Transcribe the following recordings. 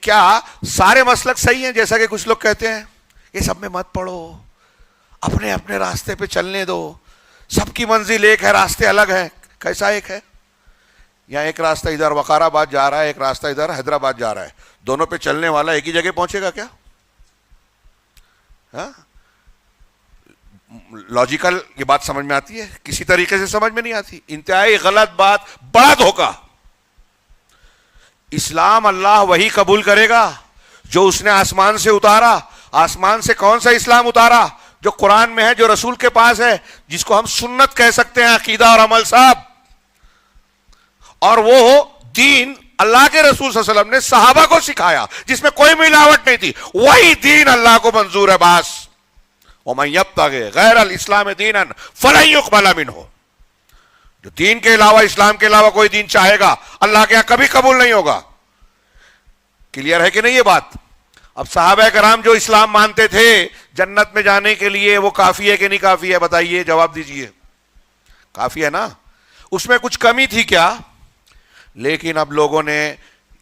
کیا سارے مسلک صحیح ہیں جیسا کہ کچھ لوگ کہتے ہیں؟ یہ سب میں مت پڑو، اپنے اپنے راستے پہ چلنے دو، سب کی منزل ایک ہے، راستے الگ ہیں. کیسا ایک ہے؟ یا ایک راستہ ادھر وقار آباد جا رہا ہے، ایک راستہ ادھر حیدرآباد جا رہا ہے، دونوں پہ چلنے والا ایک ہی جگہ پہنچے گا کیا؟ ہاں لاجیکل یہ بات سمجھ میں آتی ہے؟ کسی طریقے سے سمجھ میں نہیں آتی. انتہائی غلط بات، بڑا دھوکہ. اسلام اللہ وہی قبول کرے گا جو اس نے آسمان سے اتارا. آسمان سے کون سا اسلام اتارا؟ جو قرآن میں ہے، جو رسول کے پاس ہے، جس کو ہم سنت کہہ سکتے ہیں، عقیدہ اور عمل صاحب. اور وہ دین اللہ کے رسول صلی اللہ علیہ وسلم نے صحابہ کو سکھایا، جس میں کوئی ملاوٹ نہیں تھی. وہی دین اللہ کو منظور ہے. باس وَمَن يَبْتَغِ غَيْرَ الْإِسْلَامِ دِينًا فَلَن يُقْبَلَ مِنْهُ. جو دین کے علاوہ، اسلام کے علاوہ کوئی دین چاہے گا، اللہ کے یہاں کبھی قبول نہیں ہوگا. کلیئر ہے کہ نہیں یہ بات؟ اب صحابہ کرام جو اسلام مانتے تھے جنت میں جانے کے لیے، وہ کافی ہے کہ نہیں کافی ہے؟ بتائیے، جواب دیجئے. کافی ہے نا؟ اس میں کچھ کمی تھی کیا؟ لیکن اب لوگوں نے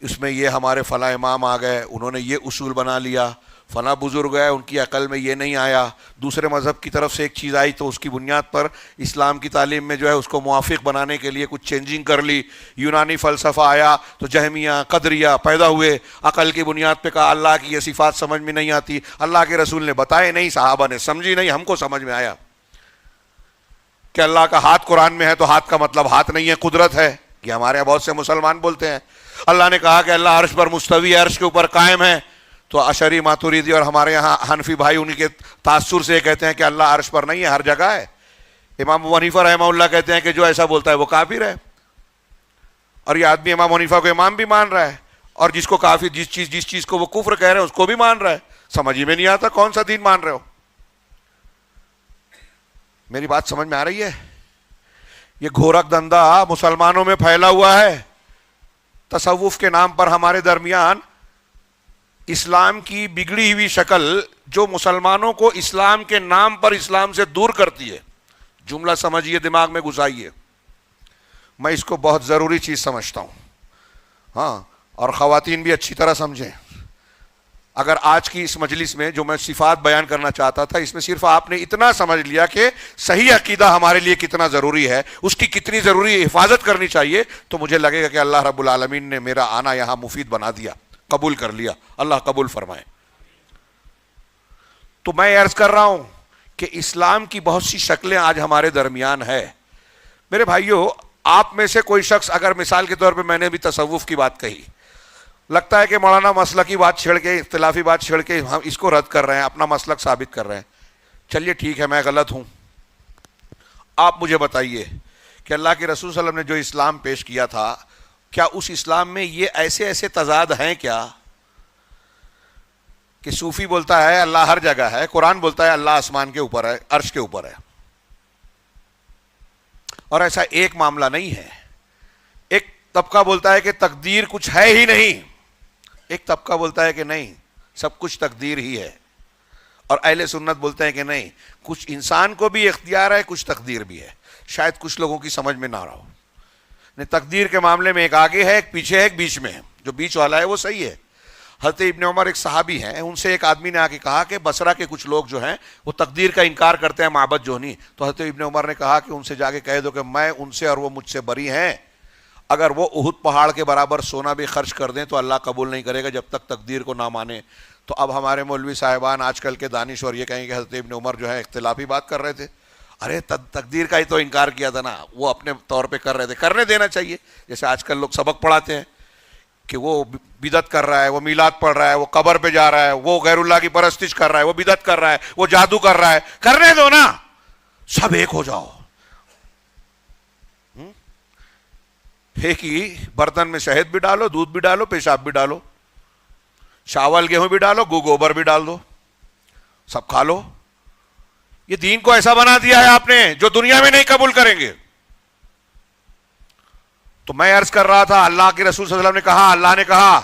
اس میں یہ ہمارے فلاں امام آ گئے، انہوں نے یہ اصول بنا لیا، فلاں بزرگ ہے ان کی عقل میں یہ نہیں آیا، دوسرے مذہب کی طرف سے ایک چیز آئی تو اس کی بنیاد پر اسلام کی تعلیم میں جو ہے اس کو موافق بنانے کے لیے کچھ چینجنگ کر لی. یونانی فلسفہ آیا تو جہمیہ، قدریہ پیدا ہوئے، عقل کی بنیاد پہ کہا اللہ کی یہ صفات سمجھ میں نہیں آتی، اللہ کے رسول نے بتائے نہیں، صحابہ نے سمجھی نہیں، ہم کو سمجھ میں آیا کہ اللہ کا ہاتھ قرآن میں ہے تو ہاتھ کا مطلب ہاتھ نہیں ہے، قدرت ہے. یہ ہمارے بہت سے مسلمان بولتے ہیں. اللہ نے کہا کہ اللہ عرش پر مستوی ہے، عرش کے اوپر قائم ہے، تو اشعری ماتوریدی اور ہمارے یہاں حنفی بھائی انہی کے تاثر سے کہتے ہیں کہ اللہ عرش پر نہیں ہے، ہر جگہ ہے. امام ابو حنیفہ رحمہ اللہ کہتے ہیں کہ جو ایسا بولتا ہے وہ کافر ہے. اور یہ آدمی امام حنیفہ کو امام بھی مان رہا ہے، اور جس کو کافر، جس چیز کو وہ کفر کہہ رہے ہیں اس کو بھی مان رہا ہے. سمجھ ہی میں نہیں آتا کون سا دین مان رہے ہو. میری بات سمجھ میں آ رہی ہے؟ یہ گھورک دھندا مسلمانوں میں پھیلا ہوا ہے. تصوف کے نام پر ہمارے درمیان اسلام کی بگڑی ہوئی شکل جو مسلمانوں کو اسلام کے نام پر اسلام سے دور کرتی ہے. جملہ سمجھیے، دماغ میں گھسائیے. میں اس کو بہت ضروری چیز سمجھتا ہوں. ہاں، اور خواتین بھی اچھی طرح سمجھیں. اگر آج کی اس مجلس میں جو میں صفات بیان کرنا چاہتا تھا، اس میں صرف آپ نے اتنا سمجھ لیا کہ صحیح عقیدہ ہمارے لیے کتنا ضروری ہے، اس کی کتنی ضروری حفاظت کرنی چاہیے، تو مجھے لگے گا کہ اللہ رب العالمین نے میرا آنا یہاں مفید بنا دیا، قبول کر لیا. اللہ قبول فرمائے. تو میں عرض کر رہا ہوں کہ اسلام کی بہت سی شکلیں آج ہمارے درمیان ہے. میرے بھائیوں، آپ میں سے کوئی شخص اگر مثال کے طور پہ میں نے بھی تصوف کی بات کہی، لگتا ہے کہ مولانا مسلکی بات چھیڑ کے، اختلافی بات چھیڑ کے ہم اس کو رد کر رہے ہیں، اپنا مسلک ثابت کر رہے ہیں. چلیے ٹھیک ہے، میں غلط ہوں. آپ مجھے بتائیے کہ اللہ کے رسول صلی اللہ علیہ وسلم نے جو اسلام پیش کیا تھا، کیا اس اسلام میں یہ ایسے ایسے تضاد ہیں کیا کہ صوفی بولتا ہے اللہ ہر جگہ ہے، قرآن بولتا ہے اللہ آسمان کے اوپر ہے، عرش کے اوپر ہے، اور ایسا ایک معاملہ نہیں ہے. ایک طبقہ بولتا ہے کہ تقدیر کچھ ہے ہی نہیں، ایک طبقہ بولتا ہے کہ نہیں، سب کچھ تقدیر ہی ہے، اور اہل سنت بولتے ہیں کہ نہیں، کچھ انسان کو بھی اختیار ہے، کچھ تقدیر بھی ہے. شاید کچھ لوگوں کی سمجھ میں نہ رہا ہو. تقدیر کے معاملے میں ایک آگے ہے، ایک پیچھے ہے، ایک بیچ میں ہے. جو بیچ والا ہے وہ صحیح ہے. حضرت ابن عمر ایک صحابی ہیں، ان سے ایک آدمی نے آ کے کہا کہ بصرہ کے کچھ لوگ جو ہیں وہ تقدیر کا انکار کرتے ہیں، معبد جوہنی. تو حضرت ابن عمر نے کہا کہ ان سے جا کے کہہ دو کہ میں ان سے اور وہ مجھ سے بری ہیں. اگر وہ احد پہاڑ کے برابر سونا بھی خرچ کر دیں تو اللہ قبول نہیں کرے گا جب تک تقدیر کو نہ مانے. تو اب ہمارے مولوی صاحبان آج کل کے دانشور یہ کہیں کہ حضرت ابن عمر جو ہے اختلافی بات کر رہے تھے. ارے تقدیر کا ہی تو انکار کیا تھا نا، وہ اپنے طور پہ کر رہے تھے، کرنے دینا چاہیے. جیسے آج کل لوگ سبق پڑھاتے ہیں کہ وہ بدعت کر رہا ہے، وہ میلاد پڑھ رہا ہے، وہ قبر پہ جا رہا ہے، وہ غیر اللہ کی پرستش کر رہا ہے، وہ بدعت کر رہا ہے، وہ جادو کر رہا ہے. کرنے دو نا، سب ایک ہو جاؤ. ایک ہی برتن میں شہد بھی ڈالو، دودھ بھی ڈالو، پیشاب بھی ڈالو، چاول گیہوں بھی ڈالو، گوبر بھی ڈال دو، سب کھا لو. یہ دین کو ایسا بنا دیا ہے آپ نے جو دنیا میں نہیں قبول کریں گے. تو میں عرض کر رہا تھا، اللہ کے رسول صلی اللہ علیہ وسلم نے کہا، اللہ نے کہا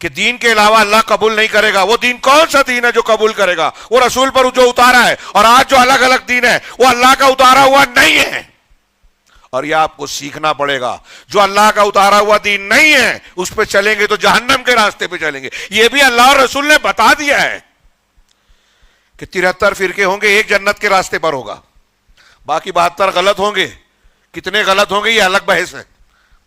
کہ دین کے علاوہ اللہ قبول نہیں کرے گا. وہ دین کون سا دین ہے جو قبول کرے گا؟ وہ رسول پر جو اتارا ہے. اور آج جو الگ الگ دین ہے وہ اللہ کا اتارا ہوا نہیں ہے. اور یہ آپ کو سیکھنا پڑے گا. جو اللہ کا اتارا ہوا دین نہیں ہے اس پہ چلیں گے تو جہنم کے راستے پہ چلیں گے. یہ بھی اللہ اور رسول نے بتا دیا ہے کہ 73 فرقے ہوں گے, ایک جنت کے راستے پر ہوگا, باقی 72 غلط ہوں گے. کتنے غلط ہوں گے یہ الگ بحث ہے.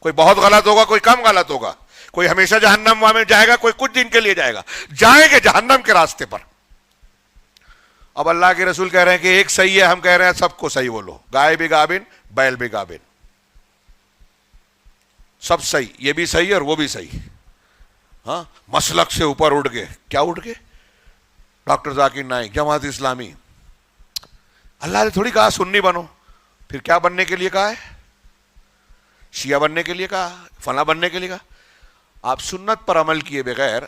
کوئی بہت غلط ہوگا, کوئی کم غلط ہوگا, کوئی ہمیشہ جہنم میں جائے گا, کوئی کچھ دن کے لیے جائے گا. جائیں گے جہنم کے راستے پر. اب اللہ کے رسول کہہ رہے ہیں کہ ایک صحیح ہے, ہم کہہ رہے ہیں سب کو صحیح بولو. گائے بھی گابن, بیل بھی گابن, سب صحیح. یہ بھی صحیح اور وہ بھی صحیح. ہاں, مسلک سے اوپر اٹھ گئے. کیا اٹھ گئے؟ ڈاکٹر ذاکر نائک, جماعت اسلامی. اللہ نے تھوڑی کہا سنی بنو. پھر کیا بننے کے لیے کہا ہے؟ شیعہ بننے کے لیے کہا, فلاں بننے کے لیے کہا. آپ سنت پر عمل کیے بغیر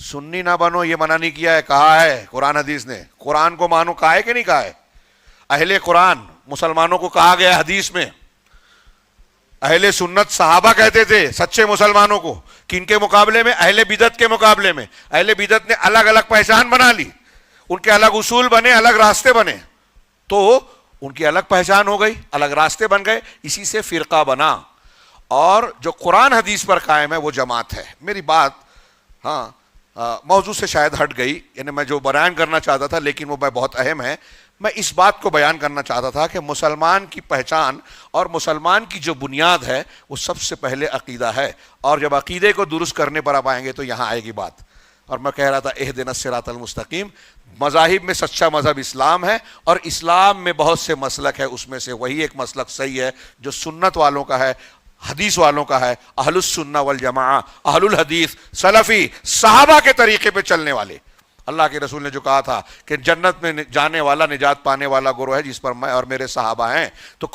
سنی نہ بنو یہ منع نہیں کیا ہے, کہا ہے قرآن حدیث نے. قرآن کو مانو کہا ہے کہ نہیں کہا ہے؟ اہل قرآن مسلمانوں کو کہا گیا حدیث میں. اہل سنت صحابہ کہتے تھے سچے مسلمانوں کو. کن کے مقابلے میں؟ اہل بدعت کے مقابلے میں. اہل بدعت نے الگ الگ پہچان بنا لی, ان کے الگ اصول بنے, الگ راستے بنے, تو ان کی الگ پہچان ہو گئی, الگ راستے بن گئے, اسی سے فرقہ بنا. اور جو قرآن حدیث پر قائم ہے وہ جماعت ہے. میری بات ہاں موضوع سے شاید ہٹ گئی, یعنی میں جو بیان کرنا چاہتا تھا لیکن وہ بہت اہم ہے. میں اس بات کو بیان کرنا چاہتا تھا کہ مسلمان کی پہچان اور مسلمان کی جو بنیاد ہے وہ سب سے پہلے عقیدہ ہے. اور جب عقیدے کو درست کرنے پر آپ آئیں گے تو یہاں آئے گی بات. اور میں کہہ رہا تھا اہدنا الصراط المستقیم. مذاہب میں سچا مذہب اسلام ہے, اور اسلام میں بہت سے مسلک ہے, اس میں سے وہی ایک مسلک صحیح ہے جو سنت والوں کا ہے, حدیث والوں کا ہے. اہل السنہ والجماعہ, اہل الحدیث, سلفی, صحابہ کے طریقے پہ چلنے والے. اللہ کے رسول نے جو کہا تھا کہ جنت میں جانے والا, نجات پانے والا گروہ ہے جس پر میں اور میرے صحابہ ہیں. تو